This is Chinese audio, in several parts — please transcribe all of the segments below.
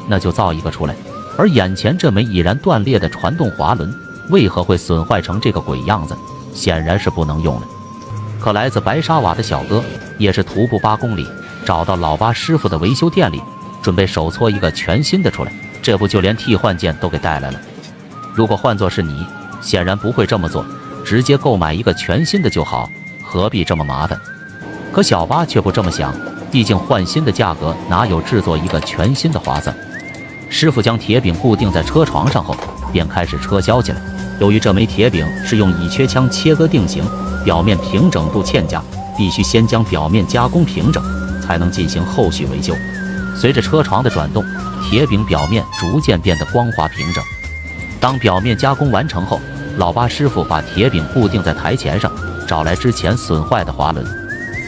那就造一个出来。而眼前这枚已然断裂的传动滑轮，为何会损坏成这个鬼样子？显然是不能用了。可来自白沙瓦的小哥也是徒步8公里，找到老巴师傅的维修店里，准备手搓一个全新的出来。这不就连替换件都给带来了？如果换作是你，显然不会这么做，直接购买一个全新的就好，何必这么麻烦？可小巴却不这么想，毕竟换新的价格哪有制作一个全新的划算？师傅将铁柄固定在车床上后，便开始车削起来。由于这枚铁柄是用乙炔枪切割定型，表面平整度欠佳，必须先将表面加工平整，才能进行后续维修。随着车床的转动，铁柄表面逐渐变得光滑平整。当表面加工完成后，老巴师傅把铁柄固定在台前上，找来之前损坏的滑轮。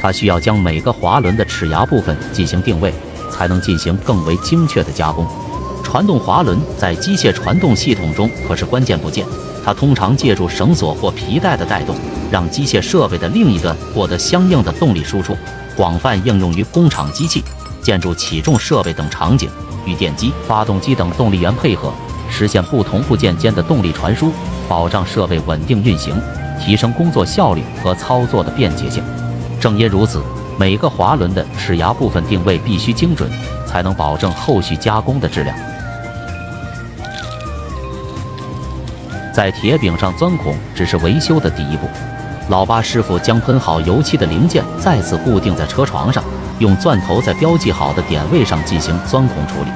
他需要将每个滑轮的齿牙部分进行定位，才能进行更为精确的加工。传动滑轮在机械传动系统中可是关键部件，它通常借助绳索或皮带的带动，让机械设备的另一端获得相应的动力输出，广泛应用于工厂机器、建筑起重设备等场景，与电机、发动机等动力源配合，实现不同部件间的动力传输，保障设备稳定运行，提升工作效率和操作的便捷性。正因如此，每个滑轮的齿牙部分定位必须精准，才能保证后续加工的质量。在铁柄上钻孔只是维修的第一步，老巴师傅将喷好油漆的零件再次固定在车床上，用钻头在标记好的点位上进行钻孔处理。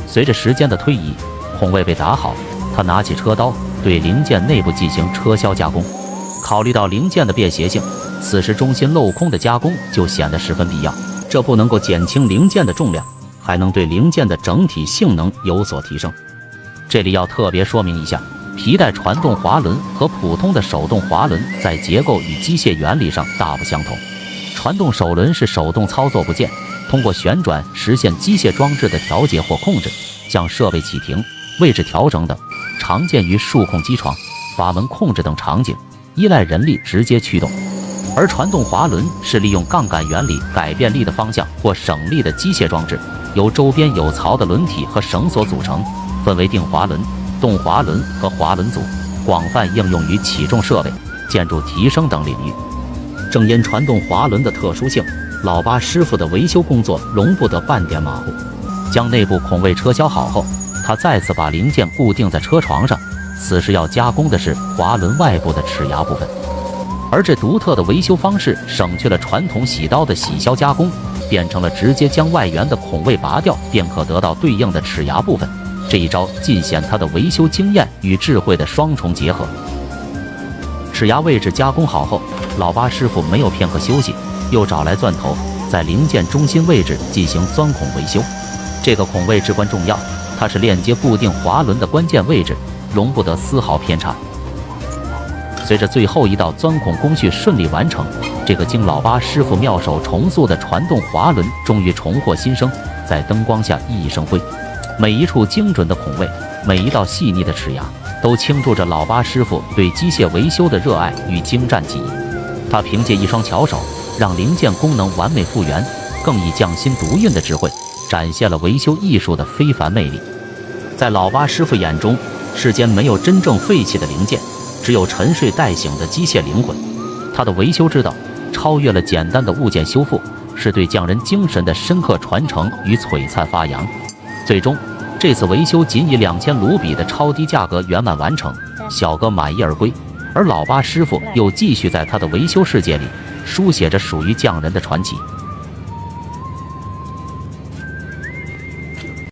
随着时间的推移，孔位被打好，他拿起车刀对零件内部进行车削加工。考虑到零件的便携性，此时中心镂空的加工就显得十分必要。这不能够减轻零件的重量，还能对零件的整体性能有所提升。这里要特别说明一下，皮带传动滑轮和普通的手动滑轮在结构与机械原理上大不相同。传动手轮是手动操作部件，通过旋转实现机械装置的调节或控制，像设备启停、位置调整等，常见于数控机床、阀门控制等场景，依赖人力直接驱动。而传动滑轮是利用杠杆原理改变力的方向或省力的机械装置，由周边有槽的轮体和绳索组成，分为定滑轮、动滑轮和滑轮组，广泛应用于起重设备、建筑提升等领域。正因传动滑轮的特殊性，老巴师傅的维修工作容不得半点马虎。将内部孔位车削好后，他再次把零件固定在车床上，此时要加工的是滑轮外部的齿牙部分。而这独特的维修方式省去了传统洗刀的洗削加工，变成了直接将外缘的孔位拔掉便可得到对应的齿牙部分。这一招尽显他的维修经验与智慧的双重结合。齿牙位置加工好后，老巴师傅没有片刻休息，又找来钻头，在零件中心位置进行钻孔维修。这个孔位至关重要，它是链接固定滑轮的关键位置，容不得丝毫偏差。随着最后一道钻孔工序顺利完成，这个经老巴师傅妙手重塑的传动滑轮终于重获新生，在灯光下熠熠生辉。每一处精准的孔位，每一道细腻的齿牙，都倾注着老巴师傅对机械维修的热爱与精湛技艺。他凭借一双巧手，让零件功能完美复原，更以匠心独运的智慧，展现了维修艺术的非凡魅力。在老巴师傅眼中，世间没有真正废弃的零件，只有沉睡待醒的机械灵魂。他的维修之道超越了简单的物件修复，是对匠人精神的深刻传承与璀璨发扬。最终，这次维修仅以2000卢比的超低价格圆满完成，小哥满意而归。而老巴师傅又继续在他的维修世界里书写着属于匠人的传奇。